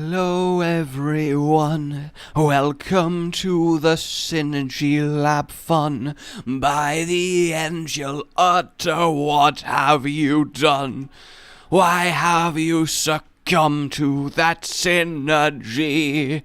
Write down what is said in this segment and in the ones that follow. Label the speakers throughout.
Speaker 1: Hello everyone, welcome to the Synergy Lab fun. By the end you'll utter, what have you done? Why have you succumbed to that synergy?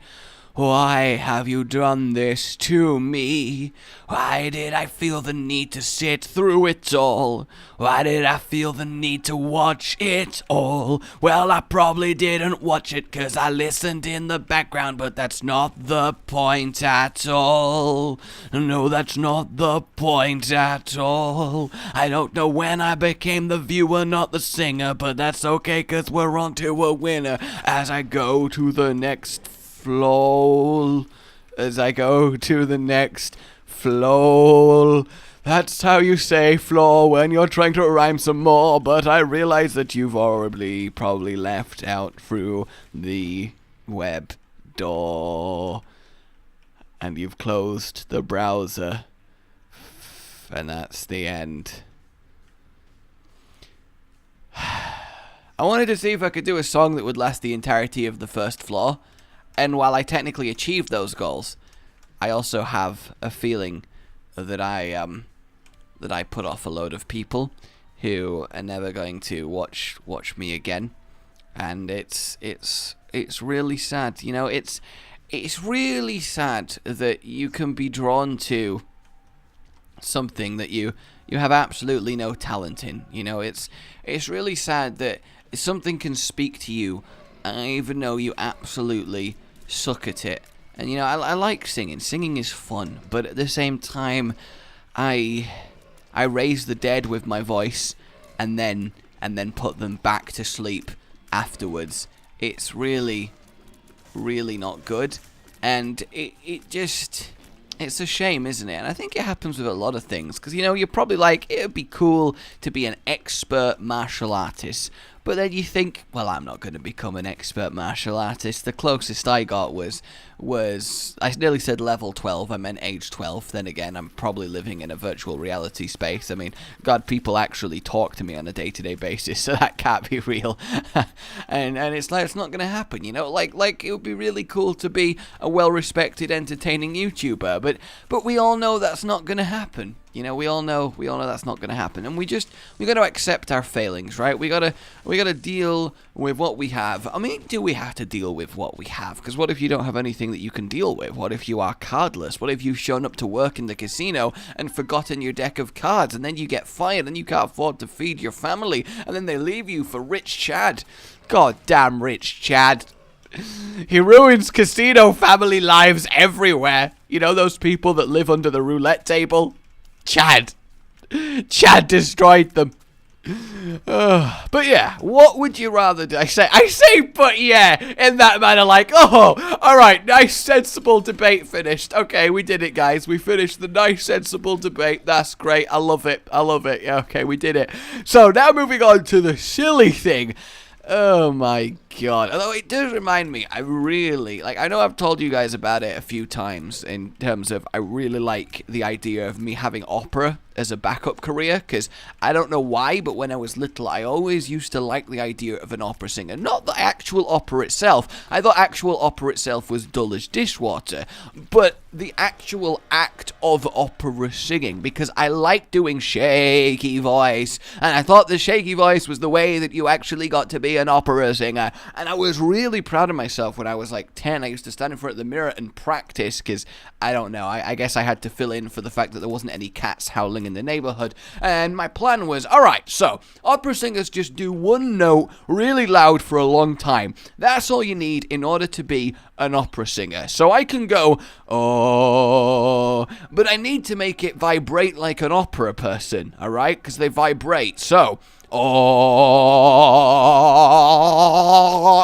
Speaker 1: Why have you done this to me? Why did I feel the need to sit through it all? Why did I feel the need to watch it all? Well, I probably didn't watch it 'cause I listened in the background, but that's not the point at all. No, that's not the point at all. I don't know when I became the viewer, not the singer, but that's okay 'cause we're on to a winner as I go to the next flow. That's how you say floor when you're trying to rhyme some more, but I realize that you've already probably left out through the web door and you've closed the browser, and that's the end. I wanted to see if I could do a song that would last the entirety of the first floor. And while I technically achieved those goals, I also have a feeling that I put off a load of people who are never going to watch me again, and it's really sad. You know, it's really sad that you can be drawn to something that you have absolutely no talent in. You know, it's really sad that something can speak to you even though you absolutely suck at it. And you know, I like singing. Singing is fun, but at the same time, I raise the dead with my voice, and then put them back to sleep afterwards. It's really, really not good, and it's a shame, isn't it? And I think it happens with a lot of things, because, you know, you're probably like, it would be cool to be an expert martial artist. But then you think, well, I'm not going to become an expert martial artist. The closest I got was I nearly said level 12, I meant age 12. Then again, I'm probably living in a virtual reality space. I mean, God, people actually talk to me on a day-to-day basis, so that can't be real. and it's like, it's not going to happen, you know? Like it would be really cool to be a well-respected, entertaining YouTuber, but we all know that's not going to happen. You know, we all know that's not going to happen, and we got to accept our failings, right? We got to deal with what we have. I mean, do we have to deal with what we have? Because what if you don't have anything that you can deal with? What if you are cardless? What if you've shown up to work in the casino and forgotten your deck of cards, and then you get fired and you can't afford to feed your family, and then they leave you for Rich Chad? God damn Rich Chad. He ruins casino family lives everywhere. You know those people that live under the roulette table? Chad destroyed them. But yeah, what would you rather do? I say, but yeah, in that manner, like, oh, alright, nice, sensible debate finished. Okay, we did it, guys. We finished the nice, sensible debate. That's great. I love it. Yeah, okay, we did it. So now moving on to the silly thing. Oh my god. Although it does remind me, I really, like, I know I've told you guys about it a few times in terms of I really like the idea of me having opera as a backup career, because I don't know why, but when I was little, I always used to like the idea of an opera singer. Not the actual opera itself. I thought actual opera itself was dull as dishwater, but the actual act of opera singing, because I like doing shaky voice, and I thought the shaky voice was the way that you actually got to be an opera singer. And I was really proud of myself when I was like 10. I used to stand in front of the mirror and practice, because I don't know, I guess I had to fill in for the fact that there wasn't any cats howling in the neighborhood. And my plan was, alright, so opera singers just do one note really loud for a long time. That's all you need in order to be an opera singer. So I can go, oh, but I need to make it vibrate like an opera person, alright? Because they vibrate. So, oh,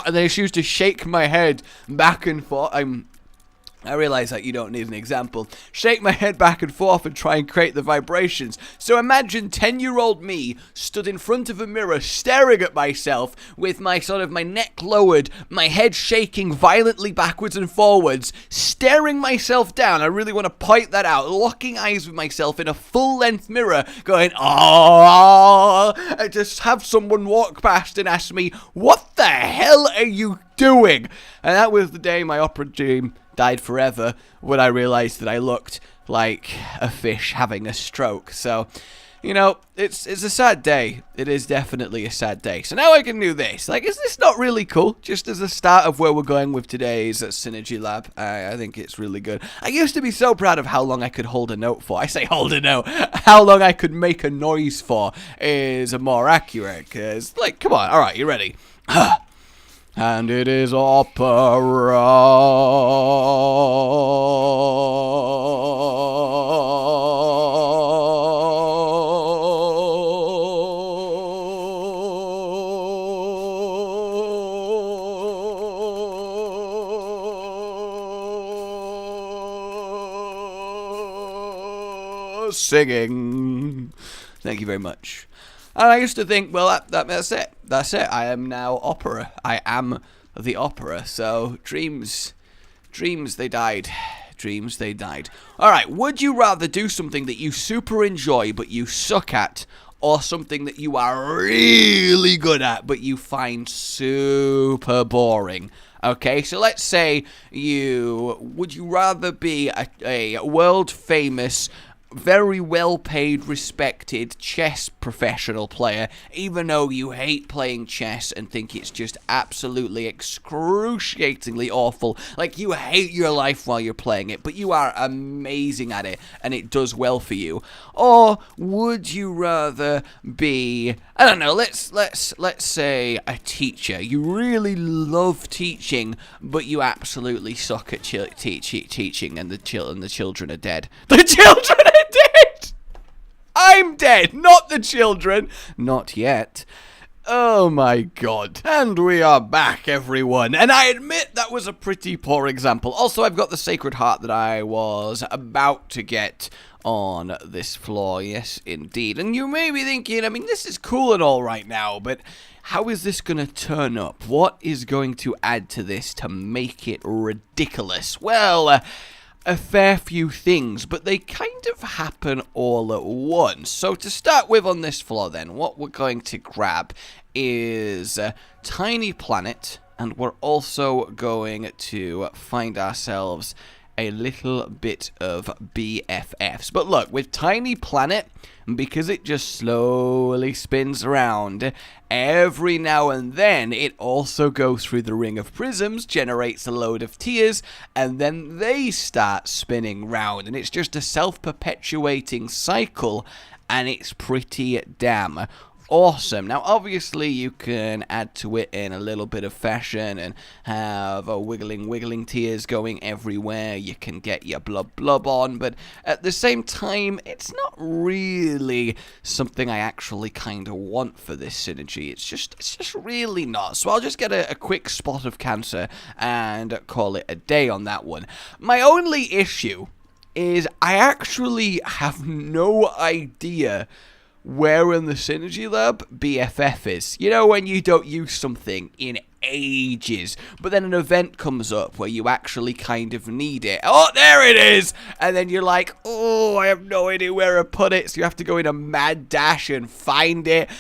Speaker 1: and then I used to shake my head back and forth. I realize that you don't need an example. Shake my head back and forth and try and create the vibrations. So imagine 10-year-old me stood in front of a mirror staring at myself with my neck lowered, my head shaking violently backwards and forwards, staring myself down. I really want to point that out. Locking eyes with myself in a full-length mirror going, oh, I just have someone walk past and ask me, what the hell are you doing? And that was the day my opera dream died forever, when I realized that I looked like a fish having a stroke. So, you know, it's a sad day. It is definitely a sad day. So now I can do this. Like, is this not really cool? Just as a start of where we're going with today's Synergy Lab, I think it's really good. I used to be so proud of how long I could hold a note for. I say hold a note. How long I could make a noise for is more accurate. Because, like, come on. All right, you ready? And it is opera. Singing. Thank you very much. And I used to think, well, that's it. That's it. I am now opera. I am the opera. So, dreams, they died. Dreams, they died. Alright, would you rather do something that you super enjoy but you suck at, or something that you are really good at but you find super boring? Okay, so let's say would you rather be a world-famous, very well-paid, respected chess professional player, even though you hate playing chess and think it's just absolutely excruciatingly awful, like you hate your life while you're playing it, but you are amazing at it and it does well for you? Or would you rather be, I don't know, let's say a teacher? You really love teaching, but you absolutely suck at teaching, and the children are dead. The children are dead! I'm dead, not the children. Not yet. Oh my god. And we are back, everyone. And I admit that was a pretty poor example. Also, I've got the Sacred Heart that I was about to get on this floor. Yes, indeed. And you may be thinking, I mean, this is cool and all right now, but how is this going to turn up? What is going to add to this to make it ridiculous? Well, a fair few things, but they kind of happen all at once. So to start with on this floor then, what we're going to grab is a Tiny Planet, and we're also going to find ourselves a little bit of BFFs. But look, with Tiny Planet, because it just slowly spins around, every now and then it also goes through the ring of prisms, generates a load of tears, and then they start spinning round, and it's just a self-perpetuating cycle, and it's pretty damn awesome. Now, obviously, you can add to it in a little bit of fashion and have a wiggling tears going everywhere. You can get your blub on, but at the same time, it's not really something I actually kind of want for this synergy. It's just really not. So I'll just get a quick spot of cancer and call it a day on that one. My only issue is I actually have no idea where in the Synergy Lab BFF is. You know, when you don't use something in ages, but then an event comes up where you actually kind of need it. Oh, there it is! And then you're like, oh, I have no idea where to put it, so you have to go in a mad dash and find it.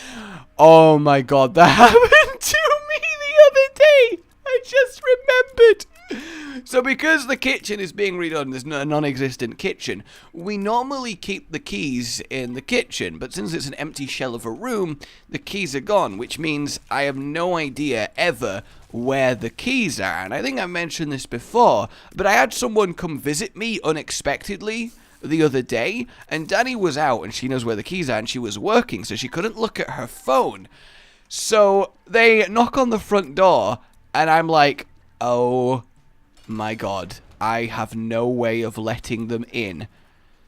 Speaker 1: Oh my god, that happened to me the other day! I just remembered. So because the kitchen is being redone, there's a non-existent kitchen, we normally keep the keys in the kitchen, but since it's an empty shell of a room, the keys are gone, which means I have no idea ever where the keys are. And I think I mentioned this before, but I had someone come visit me unexpectedly the other day, and Danny was out and she knows where the keys are and she was working, so she couldn't look at her phone. So they knock on the front door and I'm like, oh my god, I have no way of letting them in.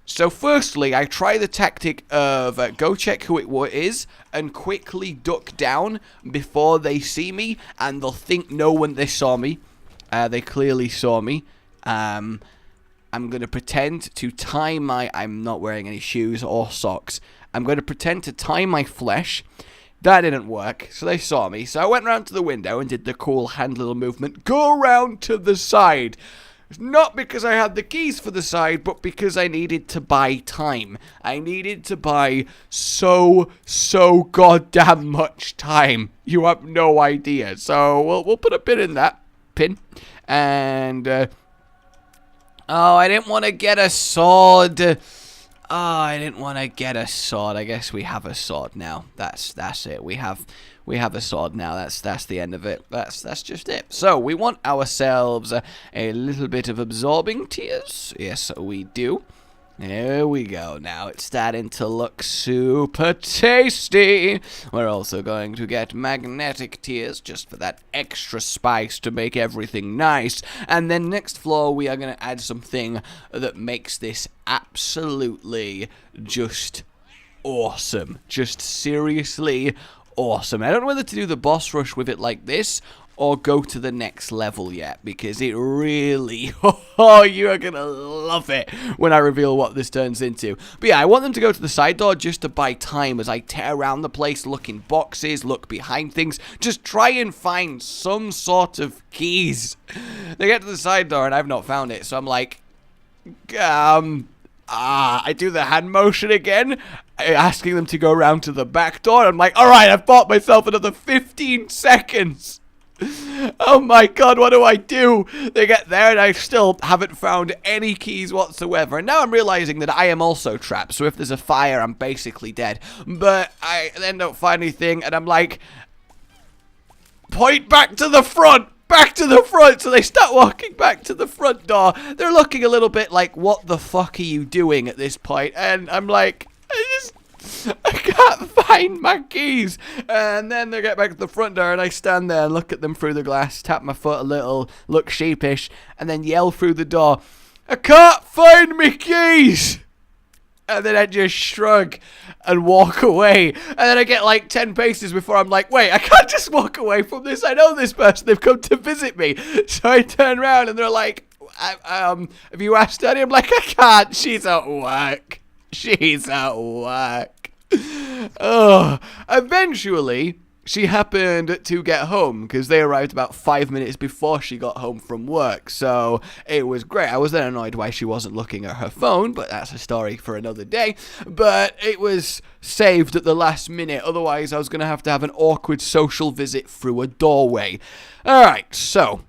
Speaker 1: So firstly, I try the tactic of go check who it is and quickly duck down before they see me, and they'll think no one they saw me. They clearly saw me. I'm going to pretend to tie my... I'm not wearing any shoes or socks. I'm going to pretend to tie my flesh. That didn't work, so they saw me. So I went round to the window and did the cool hand little movement. Go round to the side. Not because I had the keys for the side, but because I needed to buy time. I needed to buy so goddamn much time. You have no idea. So we'll put a pin in that. Pin. And... oh, I didn't want to get a sword. Oh, I didn't want to get a sword. I guess we have a sword now. That's it. We have a sword now. That's the end of it. That's just it. So we want ourselves a little bit of absorbing tears. Yes, we do. There we go. Now it's starting to look super tasty. We're also going to get magnetic tears just for that extra spice to make everything nice. And then next floor we are going to add something that makes this absolutely just awesome. Just seriously awesome. I don't know whether to do the boss rush with it like this or go to the next level yet, because it really, oh, you are going to love it when I reveal what this turns into. But yeah, I want them to go to the side door just to buy time as I tear around the place, look in boxes, look behind things, just try and find some sort of keys. They get to the side door and I've not found it, so I'm like, I do the hand motion again, asking them to go around to the back door. I'm like, alright, I've bought myself another 15 seconds. Oh my god, what do I do? They get there and I still haven't found any keys whatsoever. And now I'm realizing that I am also trapped. So if there's a fire, I'm basically dead. But I then don't find anything and I'm like, point back to the front. Back to the front. So they start walking back to the front door. They're looking a little bit like, what the fuck are you doing at this point? And I'm like, I can't find my keys. And then they get back to the front door and I stand there and look at them through the glass, tap my foot a little, look sheepish, and then yell through the door, I can't find my keys. And then I just shrug and walk away. And then I get like 10 paces before I'm like, wait, I can't just walk away from this. I know this person. They've come to visit me. So I turn around and they're like, have you asked Annie? I'm like, I can't. She's at work. She's at work. Oh, eventually, she happened to get home because they arrived about 5 minutes before she got home from work. So it was great. I was then annoyed why she wasn't looking at her phone, but that's a story for another day. But it was saved at the last minute. Otherwise, I was going to have an awkward social visit through a doorway. All right, so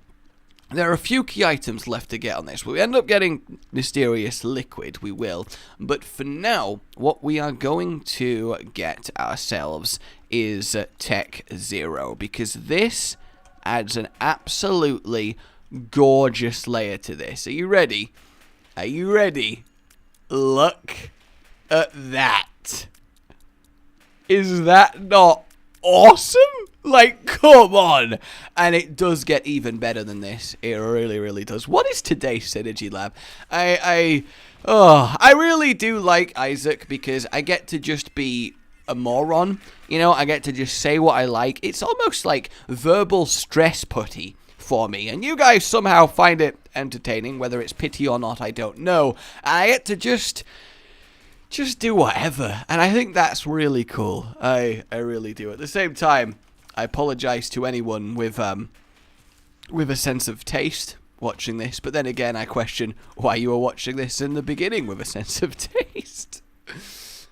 Speaker 1: there are a few key items left to get on this. We end up getting mysterious liquid, we will. But for now, what we are going to get ourselves is Tech 0. Because this adds an absolutely gorgeous layer to this. Are you ready? Are you ready? Look at that. Is that not awesome? Like, come on. And it does get even better than this. It really, really does. What is today's Synergy Lab? I really do like Isaac because I get to just be a moron. You know, I get to just say what I like. It's almost like verbal stress putty for me. And you guys somehow find it entertaining. Whether it's pity or not, I don't know. And I get to just do whatever. And I think that's really cool. I really do. At the same time, I apologize to anyone with a sense of taste watching this, but then again, I question why you were watching this in the beginning with a sense of taste.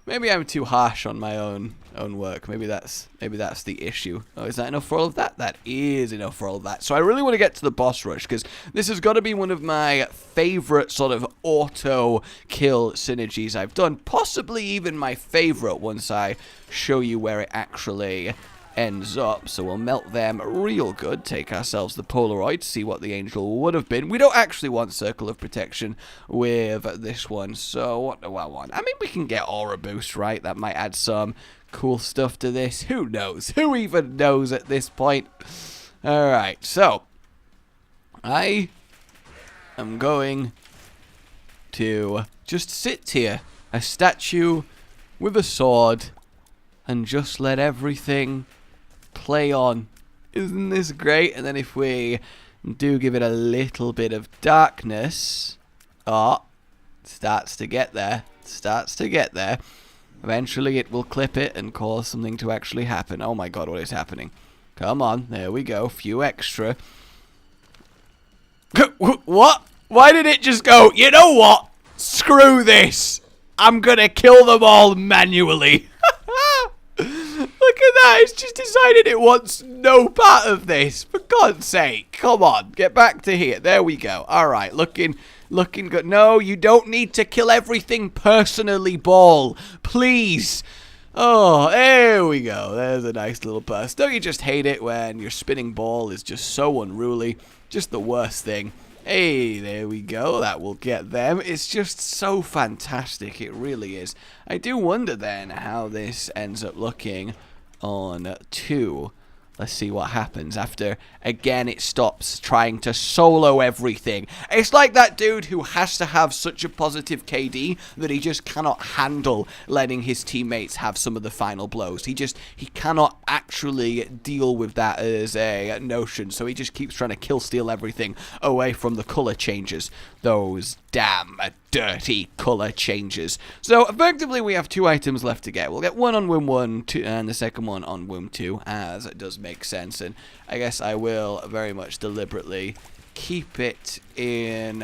Speaker 1: Maybe I'm too harsh on my own work. Maybe that's the issue. Oh, is that enough for all of that? That is enough for all of that. So I really want to get to the boss rush because this has got to be one of my favorite sort of auto kill synergies I've done. Possibly even my favorite once I show you where it actually ends up. So we'll melt them real good, take ourselves the Polaroid, see what the angel would have been. We don't actually want Circle of Protection with this one, so what do I want? I mean, we can get Aura Boost, right? That might add some cool stuff to this. Who knows? Who even knows at this point? Alright, so I am going to just sit here, a statue with a sword, and just let everything play on. Isn't this great? And then if we Do give it a little bit of darkness. Oh, starts to get there. Starts to get there. Eventually it will clip it and cause something to actually happen. Oh my god, what is happening? Come on, there we go. Few extra. What? Why did it just go, you know what? Screw this. I'm gonna kill them all manually. Look at that. It's just decided it wants no part of this. For God's sake. Come on. Get back to here. There we go. Alright. Looking good. No, you don't need to kill everything personally, Ball. Please. Oh, there we go. There's a nice little burst. Don't you just hate it when your spinning ball is just so unruly? Just the worst thing. Hey, there we go. That will get them. It's just so fantastic. It really is. I do wonder then how this ends up looking on 2. Let's see what happens after, again, it stops trying to solo everything. It's like that dude who has to have such a positive KD that he just cannot handle letting his teammates have some of the final blows. He cannot actually deal with that as a notion, so he just keeps trying to kill steal everything away from the color changes. Those damn dirty color changes. So effectively we have 2 items left to get. We'll get one on womb 1 and the second one on womb 2, as it does make sense, and I guess I will very much deliberately keep it in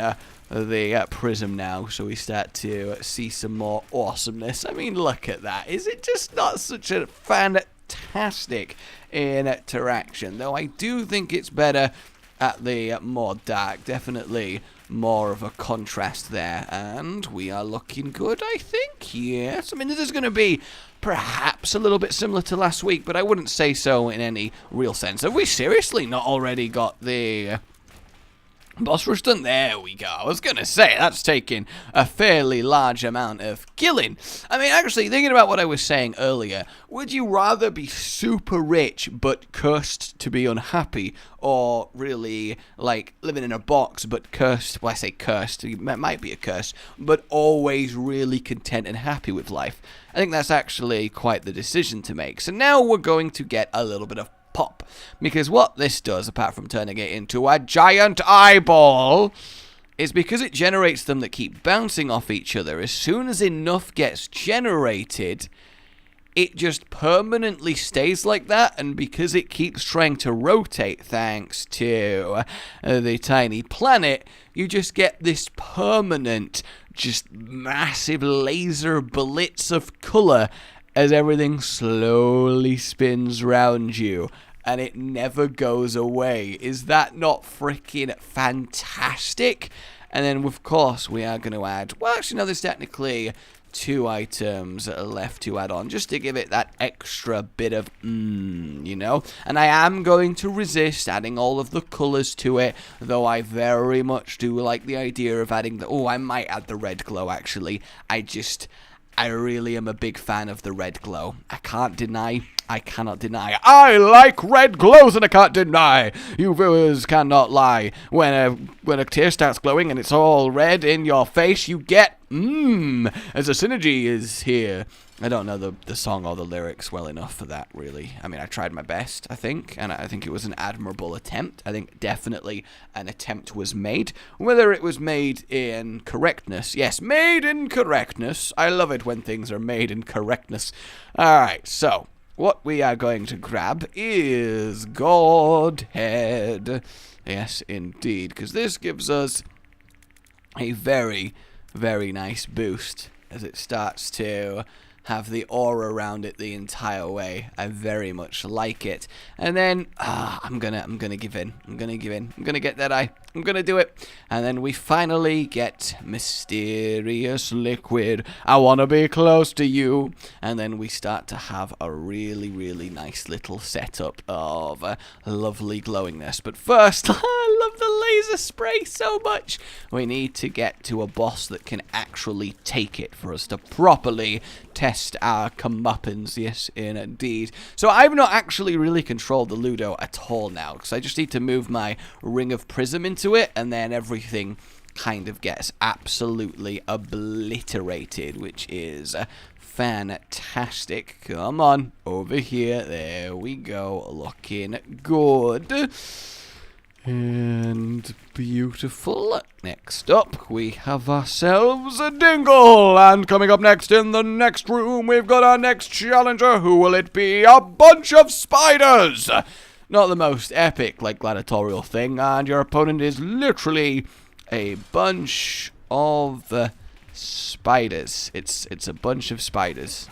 Speaker 1: the prism now, so we start to see some more awesomeness. I mean, look at that. Is it just not such a fantastic interaction? Though I do think it's better at the more dark. Definitely more of a contrast there, and we are looking good, I think. Yes, I mean, this is going to be perhaps a little bit similar to last week, but I wouldn't say so in any real sense. Have we seriously not already got the boss rush done? There we go. I was going to say, that's taking a fairly large amount of killing. I mean, actually, thinking about what I was saying earlier, would you rather be super rich but cursed to be unhappy, or really, like, living in a box but cursed? Well, I say cursed, it might be a curse, but always really content and happy with life? I think that's actually quite the decision to make. So now we're going to get a little bit of pop, because what this does, apart from turning it into a giant eyeball, is because it generates them that keep bouncing off each other. As soon as enough gets generated, it just permanently stays like that, and because it keeps trying to rotate thanks to the tiny planet, you just get this permanent, just massive laser blitz of color as everything slowly spins round you, and it never goes away. Is that not freaking fantastic? And then, of course, we are going to add, well, actually, no, there's technically 2 items left to add on, just to give it that extra bit of you know. And I am going to resist adding all of the colors to it, though I very much do like the idea of adding the, oh, I might add the red glow, actually. I really am a big fan of the red glow. I cannot deny. I like red glows, and I can't deny. You viewers cannot lie. When a tear starts glowing and it's all red in your face, you get as a synergy is here. I don't know the song or the lyrics well enough for that, really. I mean, I tried my best, I think, and I think it was an admirable attempt. I think definitely an attempt was made. Whether it was made in correctness, yes, made in correctness. I love it when things are made in correctness. Alright, so what we are going to grab is Godhead. Yes, indeed, because this gives us a very, very nice boost as it starts to have the aura around it the entire way. I very much like it. And then I'm gonna give in. I'm gonna get that eye. I'm gonna do it. And then we finally get Mysterious Liquid. I wanna be close to you. And then we start to have a really, really nice little setup of lovely glowingness. But first, I love the laser spray so much. We need to get to a boss that can actually take it for us to properly test our comeuppance. Yes, indeed. So I've not actually really controlled the Ludo at all now, because I just need to move my ring of prism into it, and then everything kind of gets absolutely obliterated, which is fantastic. Come on, over here. There we go. Looking good. And and beautiful. Next up, we have ourselves a Dingle. And coming up next in the next room, we've got our next challenger. Who will it be? A bunch of spiders! Not the most epic, like, gladiatorial thing. And your opponent is literally a bunch of spiders. It's a bunch of spiders.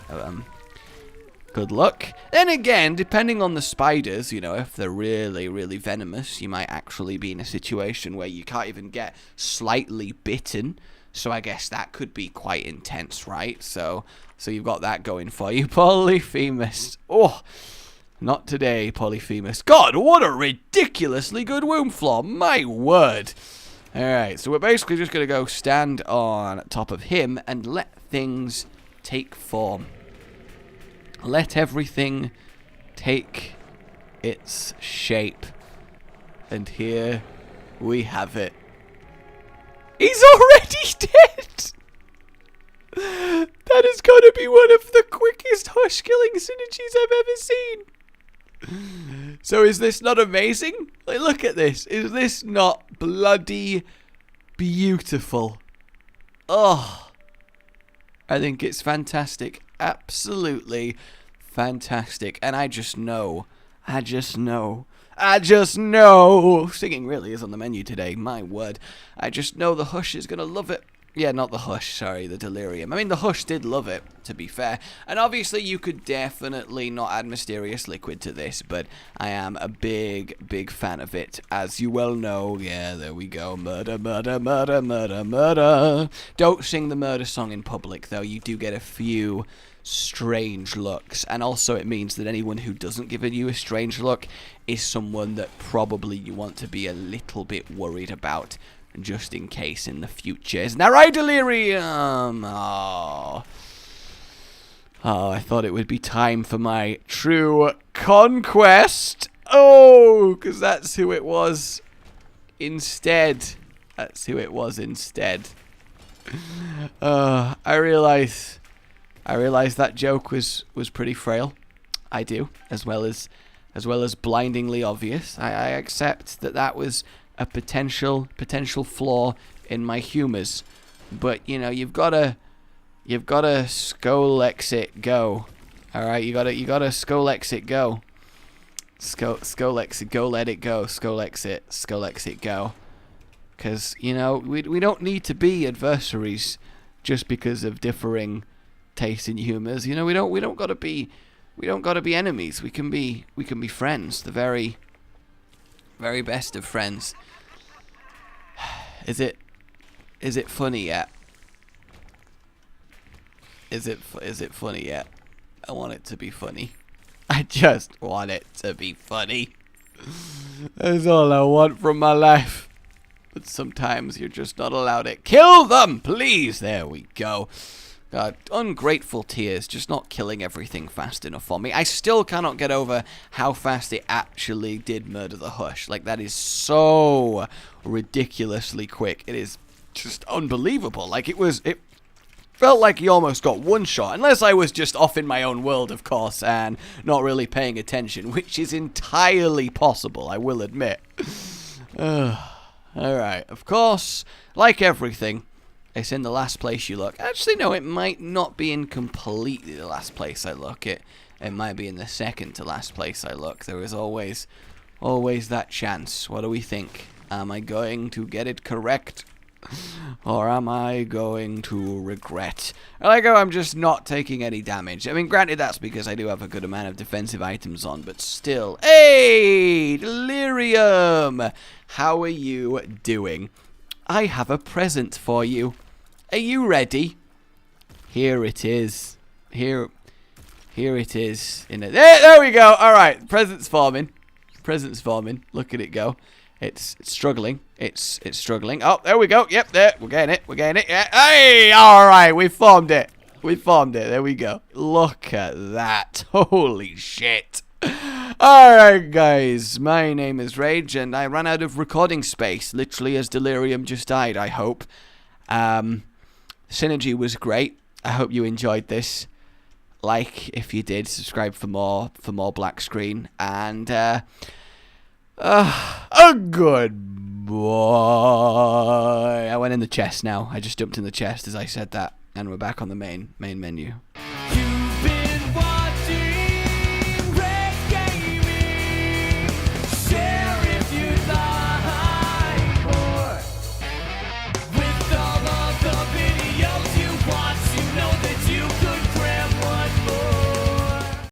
Speaker 1: Good luck. Then again, depending on the spiders, you know, if they're really, really venomous, you might actually be in a situation where you can't even get slightly bitten. So I guess that could be quite intense, right? So you've got that going for you. Polyphemus. Oh, not today, Polyphemus. God, what a ridiculously good womb flaw. My word. Alright, so we're basically just going to go stand on top of him and let things take form. Let everything take its shape. And here we have it. He's already dead! That is going to be one of the quickest Hush killing synergies I've ever seen. So is this not amazing? Like, look at this. Is this not bloody beautiful? Oh, I think it's fantastic. Absolutely fantastic. And I just know. Singing really is on the menu today, my word. I just know the Hush is going to love it. Yeah, not the Hush, sorry, the Delirium. I mean, the Hush did love it, to be fair. And obviously, you could definitely not add Mysterious Liquid to this, but I am a big, big fan of it. As you well know, yeah, there we go. Murder, murder, murder, murder, murder. Don't sing the murder song in public, though. You do get a few strange looks. And also, it means that anyone who doesn't give you a strange look is someone that probably you want to be a little bit worried about, just in case in the future. Isn't that right, Delirium? Oh, I thought it would be time for my true conquest. Oh, because that's who it was instead. That's who it was instead. I realize that joke was pretty frail. I do, as well as blindingly obvious. I accept that was a potential flaw in my humors, but you know, you've gotta Skolex it go. All right, you gotta Skolex it go. Skolex it go, let it go. Skolex it go. Because you know, we don't need to be adversaries just because of differing tastes and humors. You know, we don't gotta be enemies. We can be friends. The very, very best of friends. Is it funny yet? Is it funny yet? I want it to be funny. I just want it to be funny. That's all I want from my life. But sometimes you're just not allowed it. Kill them, please. There we go. God, ungrateful tears, just not killing everything fast enough for me. I still cannot get over how fast it actually did murder the Hush. Like, that is so ridiculously quick. It is just unbelievable. Like, it felt like he almost got one shot. Unless I was just off in my own world, of course, and not really paying attention, which is entirely possible, I will admit. Alright, of course, like everything, it's in the last place you look. Actually, no, it might not be in completely the last place I look. It might be in the second to last place I look. There is always that chance. What do we think? Am I going to get it correct? Or am I going to regret? I like how I'm just not taking any damage. I mean, granted, that's because I do have a good amount of defensive items on, but still. Hey, Delirium! How are you doing? I have a present for you. Are you ready? Here it is. Here it is. There we go. All right, present's forming. Look at it go. It's struggling. It's struggling. Oh, there we go. Yep, there. We're getting it. Yeah. Hey, all right, we formed it. There we go. Look at that. Holy shit. All right, guys. My name is Rage, and I ran out of recording space, literally as Delirium just died, I hope. Synergy was great. I hope you enjoyed this. Like if you did, subscribe for more black screen, and goodbye. Boy. I went in the chest now. I just jumped in the chest as I said that. And we're back on the main menu.